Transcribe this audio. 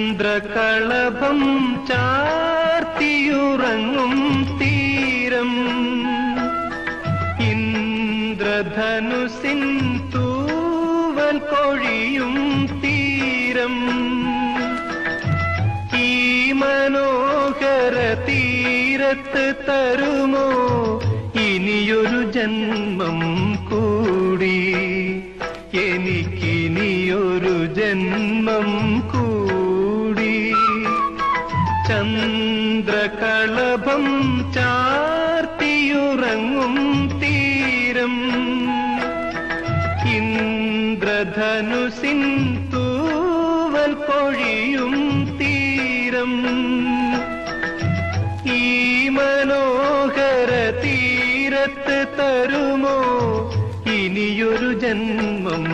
ചന്ദ്രകളഭം ചാർത്തിയുറങ്ങും തീരം ഇന്ദ്രധനുസിൻ തൂവൽ കൊഴിയും തീരം ഈ മനോഹര തീരത്ത് തരുമോ ഇനിയൊരു ജന്മം കൂടി എനിക്കിനിയൊരു ജന്മം കൂടി ചന്ദ്രകളഭം ചാർത്തിയുറങ്ങും തീരം ഇന്ദ്രധനുസിൻ തൂവൽ പൊഴിയും തീരം ഈ മനോഹര തീരത്ത് തരുമോ ഇനിയൊരു ജന്മം